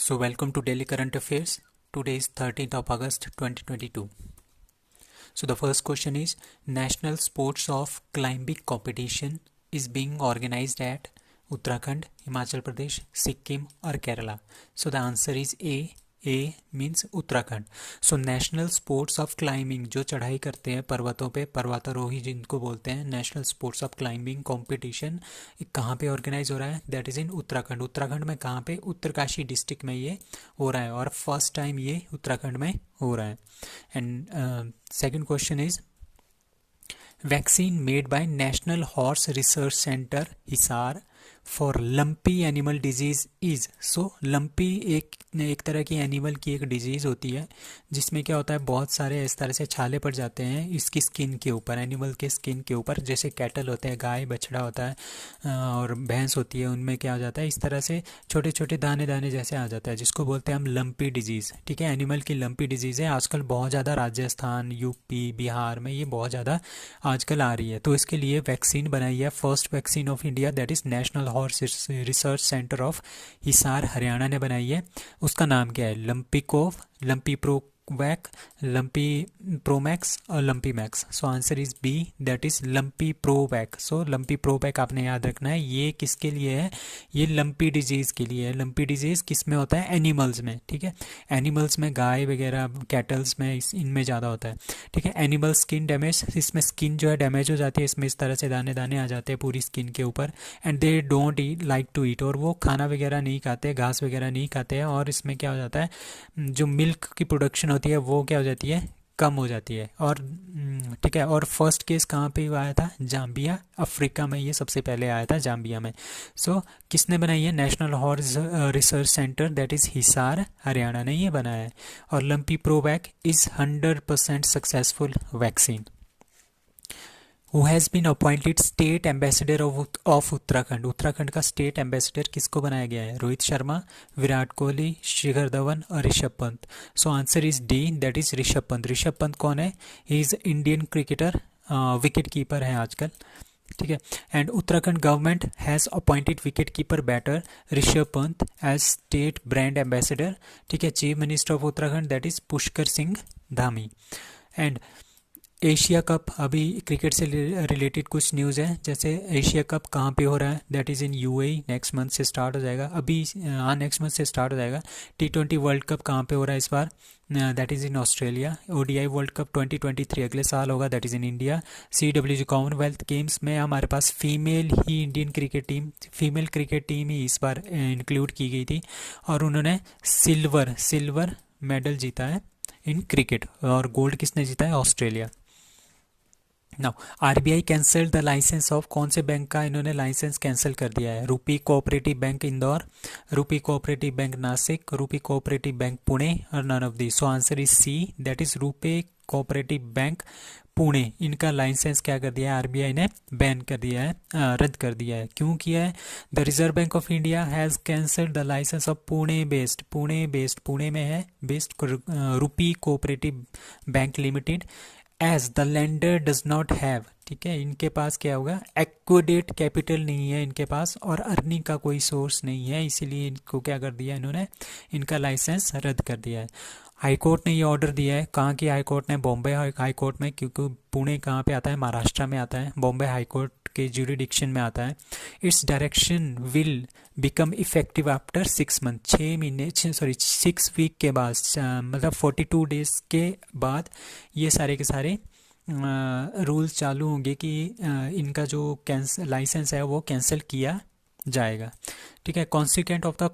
So welcome to Daily Current Affairs. Today is 13th of August 2022. So the first question is National Sports of Climbing Competition is being organized at Uttarakhand, Himachal Pradesh, Sikkim or Kerala. So the answer is A. A means Uttarakhand. So national sports of climbing जो चढ़ाई करते हैं पर्वतों पे, पर्वतारोही जिनको बोलते हैं, national sports of climbing competition कहाँ पे ऑर्गेनाइज हो रहा है? दैट इज़ इन उत्तराखंड. उत्तराखंड में कहाँ पे? उत्तरकाशी डिस्ट्रिक्ट में ये हो रहा है और फर्स्ट टाइम ये उत्तराखंड में हो रहा है. And second question is vaccine made by national Horse Research centre Hisar for lumpy animal disease is. So lumpy एक तरह की एनिमल की एक डिजीज़ होती है जिसमें क्या होता है, बहुत सारे इस तरह से छाले पड़ जाते हैं इसकी स्किन के ऊपर, एनिमल के स्किन के ऊपर. जैसे कैटल होते हैं, गाय बछड़ा होता है और भैंस होती है, उनमें क्या हो जाता है, इस तरह से छोटे छोटे दाने दाने जैसे आ जाता है जिसको बोलते हैं हम लंपी डिजीज़. ठीक है, एनिमल की लंपी डिजीज़ है. आजकल बहुत ज़्यादा राजस्थान, यूपी, बिहार में ये बहुत ज़्यादा आजकल आ रही है. तो इसके लिए वैक्सीन बनाई है, first vaccine of India, that is National Horse Research Centre of Hisar Haryana ने बनाई है. उसका नाम क्या है? Lumpycov, Lumpy Provac, Lumpy Promax और Lumpy Max. So answer is B, that is Lumpy Provac. So Lumpy Provac आपने याद रखना है. ये किसके लिए है? ये लंपी डिजीज़ के लिए है. लंपी डिजीज़ किस में होता है? एनिमल्स में. ठीक है, एनिमल्स में, गाय वगैरह, कैटल्स में, इनमें ज़्यादा होता है. ठीक है, एनिमल स्किन डैमेज, इसमें स्किन जो है डैमेज हो जाती है, इसमें इस तरह से दाने दाने आ जाते हैं पूरी स्किन के ऊपर. And they don't eat like to eat, और वो खाना वगैरह नहीं खाते, घास वगैरह नहीं खाते हैं. और इसमें क्या हो जाता है, जो मिल्क की प्रोडक्शन होती है वो क्या हो जाती है, कम हो जाती है. और ठीक है, और फर्स्ट केस कहाँ पे आया था? जाम्बिया, अफ्रीका में ये सबसे पहले आया था, जाम्बिया में. सो किसने बनाई है? National Horse Research Centre, that is Hisar Haryana ने ये बनाया है. और Lumpy Provac is 100% successful vaccine. Who has been appointed state ambassador of Uttarakhand. Uttarakhand का स्टेट एम्बेसडर किसको बनाया गया है? रोहित शर्मा, विराट कोहली, शिखर धवन और Rishabh Pant. So answer is D, that is Rishabh Pant. Rishabh Pant कौन है? He is Indian cricketer, wicket keeper है आजकल. ठीक है, and Uttarakhand government has appointed wicket keeper batter Rishabh Pant as state brand ambassador. ठीक है, chief minister of Uttarakhand that is Pushkar Singh Dhami. And Asia cup, अभी cricket से रिलेटेड कुछ न्यूज़ है. जैसे एशिया कप कहाँ पे हो रहा है? That is in UAE. Next month से स्टार्ट हो जाएगा, अभी हाँ नेक्स्ट मंथ से स्टार्ट हो जाएगा. T20 वर्ल्ड कप कहाँ पे हो रहा है इस बार? That is in Australia. ODI World Cup 2023 अगले साल होगा, that is in India. CWG Commonwealth Games में हमारे पास फीमेल ही Indian cricket team, female cricket team ही इस बार इंक्लूड की गई थी और उन्होंने सिल्वर मेडल जीता है इन क्रिकेट. और गोल्ड किसने जीता है? Australia. Now RBI cancel the licence of, कौन से बैंक का इन्होंने लाइसेंस कैंसिल कर दिया है? रूपी कोऑपरेटिव बैंक इंदौर, रूपी कोऑपरेटिव बैंक नासिक, रूपी कोऑपरेटिव बैंक पुणे और none of the. So answer is C, that is Rupee cooperative bank Pune. इनका लाइसेंस क्या कर दिया है? RBI ने बैन कर दिया है, रद्द कर दिया है. क्यों किया है? The Reserve Bank of India has cancelled the licence of Pune में है based Rupee cooperative bank limited as the lender does not have. ठीक है, इनके पास क्या होगा? एक्विडेट कैपिटल नहीं है इनके पास और अर्निंग का कोई सोर्स नहीं है, इसीलिए इनको क्या कर दिया इन्होंने? इनका लाइसेंस रद्द कर दिया है. हाई कोर्ट ने ये ऑर्डर दिया है. कहाँ की हाई कोर्ट ने? बॉम्बे हाई कोर्ट में, क्योंकि पुणे कहाँ पे आता है? महाराष्ट्र में आता है. बॉम्बे हाई कोर्ट के ज्यूरिडिक्शन में आता है. Its direction will become effective after 6 month, 6 week के बाद, मतलब 42 डेज के बाद ये सारे के सारे रूल्स चालू होंगे कि इनका जो लाइसेंस है वो कैंसिल किया जाएगा. ठीक है, consequent of the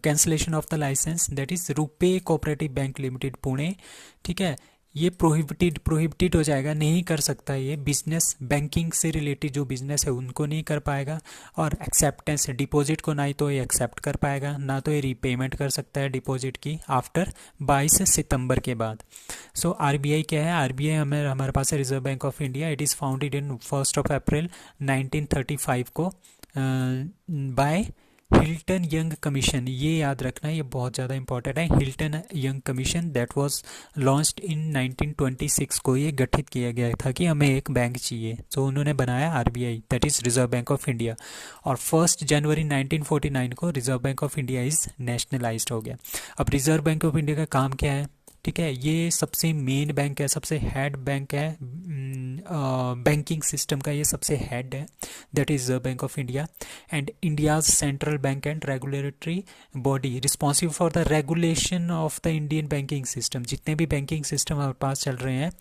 cancellation of the licence that is Rupee cooperative bank limited Pune. ठीक है, ये प्रोहिबिटेड हो जाएगा, नहीं कर सकता ये बिजनेस, बैंकिंग से रिलेटेड जो बिजनेस है उनको नहीं कर पाएगा. और एक्सेप्टेंस, डिपॉजिट को ना ही तो ये एक्सेप्ट कर पाएगा, ना तो ये रीपेमेंट कर सकता है डिपॉजिट की आफ्टर 22 सितंबर के बाद. सो RBI क्या है? RBI हमारे पास है reserve Bank of India. It is founded in 1 अप्रैल 1935 को बाय हिल्टन यंग कमीशन, ये याद रखना, ये बहुत ज़्यादा इंपॉर्टेंट है। Hilton young commission that was launched in 1926 को ये गठित किया गया था कि हमें एक बैंक चाहिए, तो उन्होंने बनाया RBI, that is reserve Bank of India. और 1 जनवरी 1949 को reserve Bank of India is nationalised हो गया। अब रिजर्व बैंक ऑफ इंडिया का काम क्या है? ठीक है, ये सबसे मेन बैंक है, सबसे हेड बैंक है, बैंकिंग सिस्टम का ये सबसे हेड है, that is bank of India. And India's central bank and regulatory body responsible for the regulation of the Indian banking system. जितने भी बैंकिंग सिस्टम हमारे पास चल रहे हैं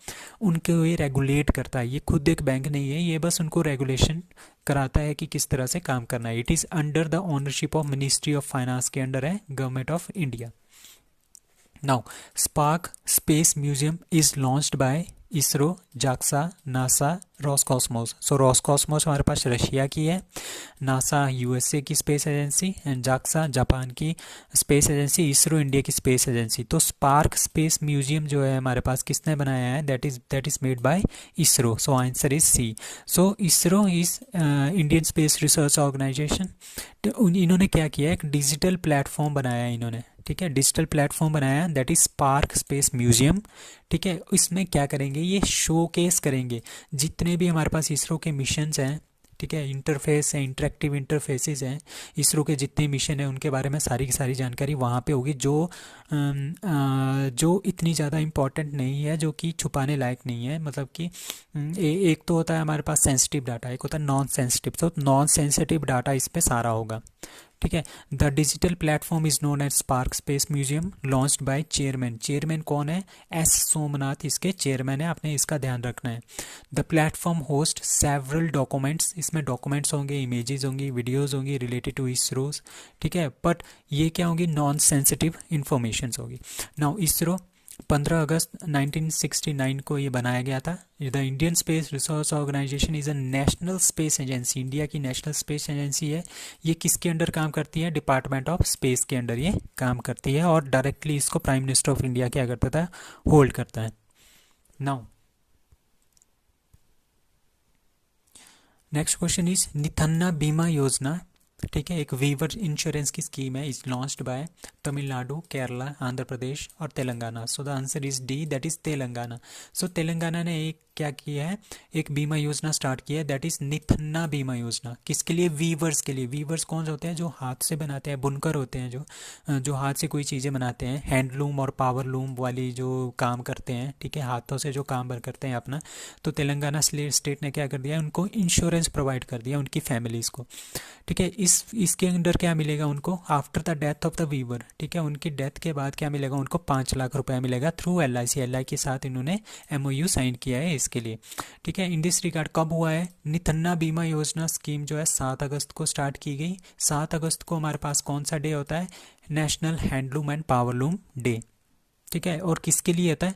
उनको ये रेगुलेट करता है। ये खुद एक बैंक नहीं है, ये बस उनको रेगुलेशन कराता है कि किस तरह से काम करना है। It is under the ownership of ministry of finance के अंडर है, government of India. Now, Spark Space Museum is launched by ISRO, JAXA, NASA, Roscosmos. So Roscosmos हमारे पास रशिया की है, नासा यूएसए की space agency, and JAXA Japan की space agency, ISRO India की space agency. तो spark space museum जो है हमारे पास किसने बनाया है? That is made by ISRO. So answer is C. So ISRO is Indian Space Research Organisation. तो इन्होंने क्या किया, एक डिजिटल प्लेटफॉर्म बनाया है इन्होंने, ठीक है, डिजिटल प्लेटफॉर्म बनाया, that is spark space museum. ठीक है, इसमें क्या करेंगे, ये शोकेस करेंगे जितने भी हमारे पास इसरो के मिशंस हैं, ठीक है, इंटरफेस है, इंटरेक्टिव इंटरफेसेस हैं, इसरो के जितने मिशन हैं उनके बारे में सारी की सारी जानकारी वहाँ पे होगी, जो इतनी ज़्यादा इम्पॉर्टेंट नहीं है, जो कि छुपाने लायक नहीं है। मतलब कि एक तो होता है हमारे पास सेंसिटिव डाटा, एक होता है नॉन सेंसिटिव। तो नॉन सेंसिटिव डाटा इस पे सारा होगा, ठीक है। The digital platform is known as Spark space museum, launched by chairman. Chairman कौन है? एस सोमनाथ इसके चेयरमैन है, आपने इसका ध्यान रखना है। The platform host several documents, इसमें डॉक्यूमेंट्स होंगे, इमेजेस होंगी, वीडियोस होंगी रिलेटेड टू इसरोज, ठीक है, बट ये क्या होंगी? नॉन सेंसिटिव इंफॉर्मेशन होगी। नाउ इसरो 15 अगस्त 1969 को ये बनाया गया था। The Indian Space Research Organisation is a national space agency, India की नेशनल स्पेस एजेंसी है। ये किसके अंडर काम करती है? डिपार्टमेंट ऑफ स्पेस के अंडर ये काम करती है, और डायरेक्टली इसको प्राइम मिनिस्टर ऑफ इंडिया क्या करता था? होल्ड करता है। Now next question is Nethanna Bima Yojana, ठीक है, एक वीवर इंश्योरेंस की स्कीम है, is launched by Tamil Nadu, Kerala, Andhra Pradesh और Telangana. So the answer is D, that is Telangana. So Telangana ने एक क्या किया है, एक बीमा योजना स्टार्ट की है, दैट इज निथन्ना बीमा योजना। किसके लिए? वीवर्स के लिए। वीवर्स कौन होते हैं? जो हाथ से बनाते हैं, बुनकर होते हैं, जो हाथ से कोई चीज़ें बनाते हैं, हैंडलूम और पावरलूम वाली जो काम करते हैं, ठीक है, हाथों से जो काम करते हैं अपना। तो तेलंगाना स्टेट ने क्या कर दिया, उनको इंश्योरेंस प्रोवाइड कर दिया, उनकी फैमिलीज़ को, ठीक है। इसके अंदर क्या मिलेगा उनको? After the death of the weaver, ठीक है, उनकी डेथ के बाद क्या मिलेगा उनको? 5 लाख रुपया मिलेगा थ्रू LIC। LI के साथ इन्होंने MOU साइन किया है इसके लिए, ठीक है। इन दिस रिगार्ड कब हुआ है? निथन्ना बीमा योजना स्कीम जो है 7 अगस्त को स्टार्ट की गई। 7 अगस्त को हमारे पास कौन सा डे होता है? National handloom and powerloom day, ठीक है। और किसके लिए होता है?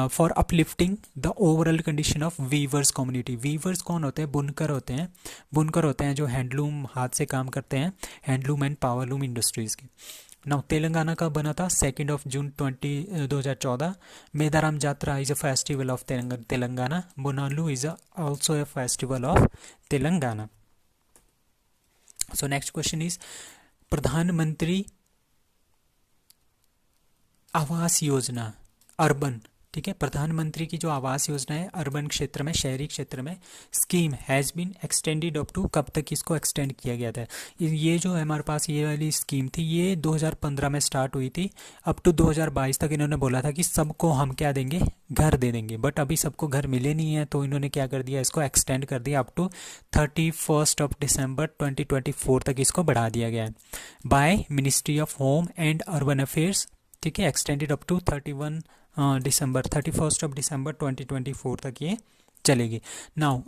For uplifting the overall condition of weavers community. Weavers कौन होते हैं? बुनकर होते हैं, बुनकर होते हैं जो हैंडलूम हाथ से काम करते हैं, हैंडलूम एंड पावरलूम इंडस्ट्रीज के। नाउ तेलंगाना का बना था 2 जून 2014। Medaram Jatara is a festival of Telangana. Bonalu is also a festival of Telangana. So next question is Pradhan Mantri Awas योजना अर्बन, ठीक है, प्रधानमंत्री की जो आवास योजना है अर्बन क्षेत्र में, शहरी क्षेत्र में, scheme has been extended up to, कब तक इसको एक्सटेंड किया गया था? ये जो है हमारे पास ये वाली स्कीम थी, ये 2015 में स्टार्ट हुई थी, अप टू 2022 तक इन्होंने बोला था कि सबको हम क्या देंगे? घर दे देंगे। बट अभी सबको घर मिले नहीं है, तो इन्होंने क्या कर दिया? इसको एक्सटेंड कर दिया अप टू 31 दिसंबर 2024 तक इसको बढ़ा दिया गया है by ministry of home and urban affairs, ठीक है। एक्सटेंडेड अप टू 31 दिसंबर 2024 तक ये चलेगी। नाउ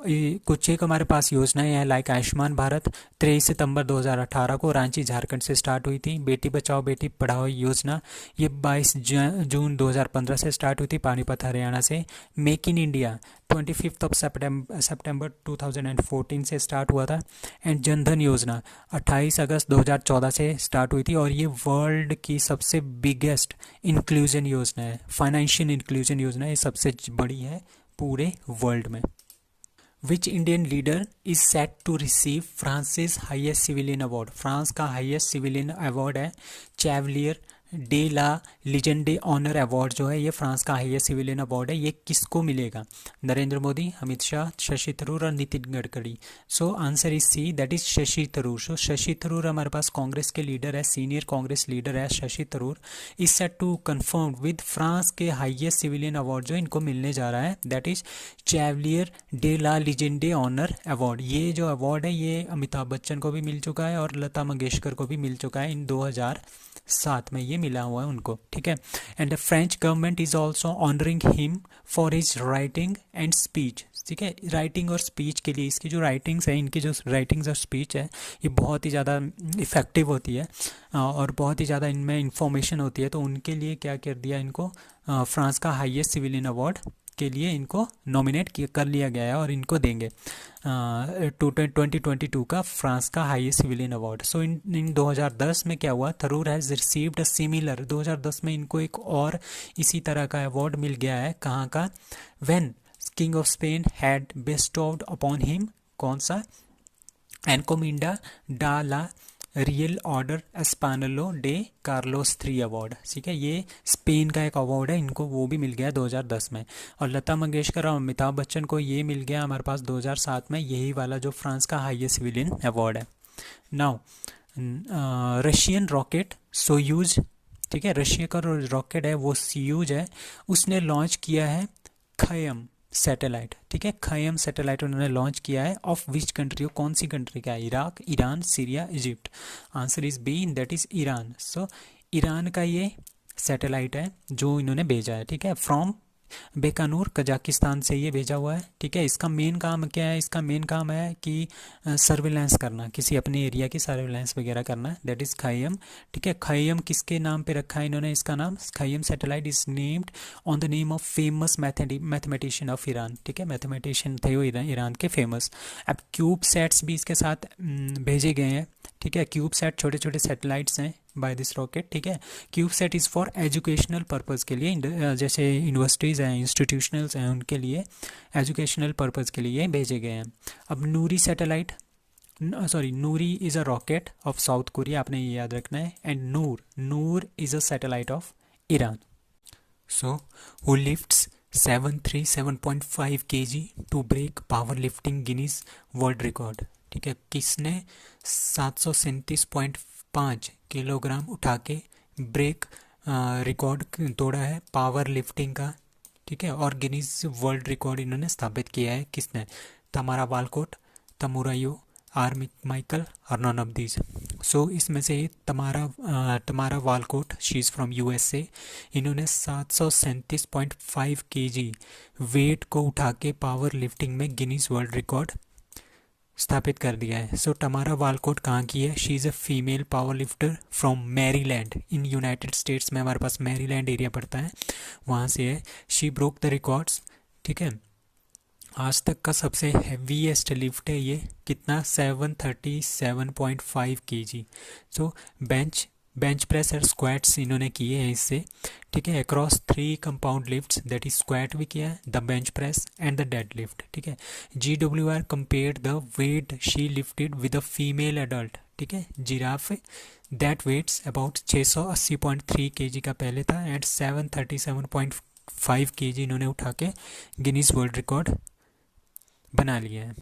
कुछ एक हमारे पास योजनाएं हैं, लाइक आयुष्मान भारत 23 सितंबर 2018 को रांची झारखंड से स्टार्ट हुई थी। बेटी बचाओ बेटी पढ़ाओ योजना ये 22 जून 2015 से स्टार्ट हुई थी पानीपत हरियाणा से। मेक इन इंडिया 25 सितंबर 2014 से स्टार्ट हुआ था। एंड जनधन योजना 28 अगस्त 2014 से स्टार्ट हुई थी, और ये वर्ल्ड की सबसे बिगेस्ट इंक्लूजन योजना है, फाइनेंशियल इंक्लूजन योजना, ये सबसे बड़ी है पूरे वर्ल्ड में। Which Indian leader is set to receive France's highest civilian award? France का हाईएस्ट सिविलियन अवार्ड है Chevalier de la लीजेंडे honour award जो है ये फ्रांस का हाईएस्ट सिविलियन अवार्ड है। ये किसको मिलेगा? नरेंद्र मोदी, अमित शाह, शशि थरूर और Nitin Gadkari. So answer is C, that is Shashi Tharoor. So Shashi Tharoor हमारे पास कांग्रेस के लीडर है, सीनियर कांग्रेस लीडर है Shashi Tharoor. Is set to confirm with France के हाईएस्ट सिविलियन अवार्ड जो इनको मिलने जा रहा है, that is Chevalier de la लीजेंडे honour award. ये जो अवार्ड है ये अमिताभ बच्चन को भी मिल चुका है और लता मंगेशकर को भी मिल चुका है। इन 2007 में ये मिला हुआ है उनको, ठीक है। And the French government is also honouring him for his writing and speech, ठीक है। राइटिंग और स्पीच के लिए इसकी जो राइटिंग्स है, इनकी जो राइटिंग्स और स्पीच है ये बहुत ही ज़्यादा इफ़ेक्टिव होती है और बहुत ही ज़्यादा इनमें इंफॉर्मेशन होती है। तो उनके लिए क्या कर दिया इनको, फ्रांस का हाईएस्ट सिविलियन अवार्ड के लिए इनको नॉमिनेट कर लिया गया है और इनको देंगे 2022 का फ्रांस का हाईएस्ट सिविलियन अवार्ड। सो इन 2010 में क्या हुआ, Tharoor has received a similar, 2010 में इनको एक और इसी तरह का अवार्ड मिल गया है। कहाँ का? When king of Spain had bestowed upon him, कौन सा? Encomienda de la Real Order Espanola de Carlos 3 award, ठीक है। ये स्पेन का एक अवार्ड है, इनको वो भी मिल गया 2010 में। और लता मंगेशकर और अमिताभ बच्चन को ये मिल गया हमारे पास 2007 में, यही वाला जो फ्रांस का हाईएस्ट सिविलियन अवार्ड है। नाउ रशियन रॉकेट सोयूज, ठीक है, रशिया का रॉकेट है वो सोयूज है, उसने लॉन्च किया है खयम सैटेलाइट, ठीक है। खयम सैटेलाइट उन्होंने लॉन्च किया है। ऑफ विच कंट्री, कौन सी कंट्री का है? Iraq, Iran, Syria, Egypt. Answer is B, that is Iran. So Iran का ये सैटेलाइट है जो इन्होंने भेजा है, ठीक है। फ्रॉम बेकानूर कजाकिस्तान से ये भेजा हुआ है, ठीक है। इसका मेन काम क्या है? इसका मेन काम है कि सर्विलेंस करना, किसी अपने एरिया की सर्विलेंस वगैरह करना, दैट इज़ खयम, ठीक है। खयम किसके नाम पे रखा है इन्होंने इसका नाम? Khayyam satellite is named on the name of famous mathematician of Iran, ठीक है। मैथमेटिशियन थे वो ईरान के फेमस। अब क्यूब सेट्स भी इसके साथ भेजे गए हैं, ठीक है। क्यूब सेट छोटे छोटे सैटेलाइट्स हैं बाय दिस रॉकेट, ठीक है। Cube set is for educational purpose के लिए, जैसे यूनिवर्सिटीज़ हैं, इंस्टीट्यूशनल्स हैं, उनके लिए एजुकेशनल पर्पज़ के लिए भेजे गए हैं। अब Nuri satellite, Nuri is a rocket of South Korea, आपने ये याद रखना है। And Noor is a satellite of Iran. So who lifts 737.5 kg to break power lifting Guinness World Record, ठीक है। किसने 737.5 किलोग्राम उठा के ब्रेक रिकॉर्ड तोड़ा है पावर लिफ्टिंग का, ठीक है। और गिनीज वर्ल्ड रिकॉर्ड इन्होंने स्थापित किया है, किसने? तमारा वालकोट, तमुरायो, आर माइकल और नॉन ऑफ दीज। सो इसमें से तमारा Walcott, she is from USA, इन्होंने 737.5 kg वेट को उठा के पावर लिफ्टिंग में गिनीज वर्ल्ड रिकॉर्ड स्थापित कर दिया है। सो तमारा वालकोट कहाँ की है? She is a female power lifter from Maryland in United states में, हमारे पास मैरीलैंड एरिया पड़ता है, वहाँ से है। शी ब्रोक द रिकॉर्ड्स, ठीक है। आज तक का सबसे हैवीएस्ट लिफ्ट है ये, कितना? 737.5 kg। सो बेंच प्रेस और स्क्वाट्स इन्होंने किए हैं इससे, ठीक है। Across 3 compound lifts, that is squat भी किया है, the bench press and the dead lift, ठीक है। GWR compared the weight she lifted with a female adult, ठीक है। Giraffe that weighs about 680.3 kg का पहले था एंड 737.5 kg इन्होंने उठा के गिनीज वर्ल्ड रिकॉर्ड बना लिया है।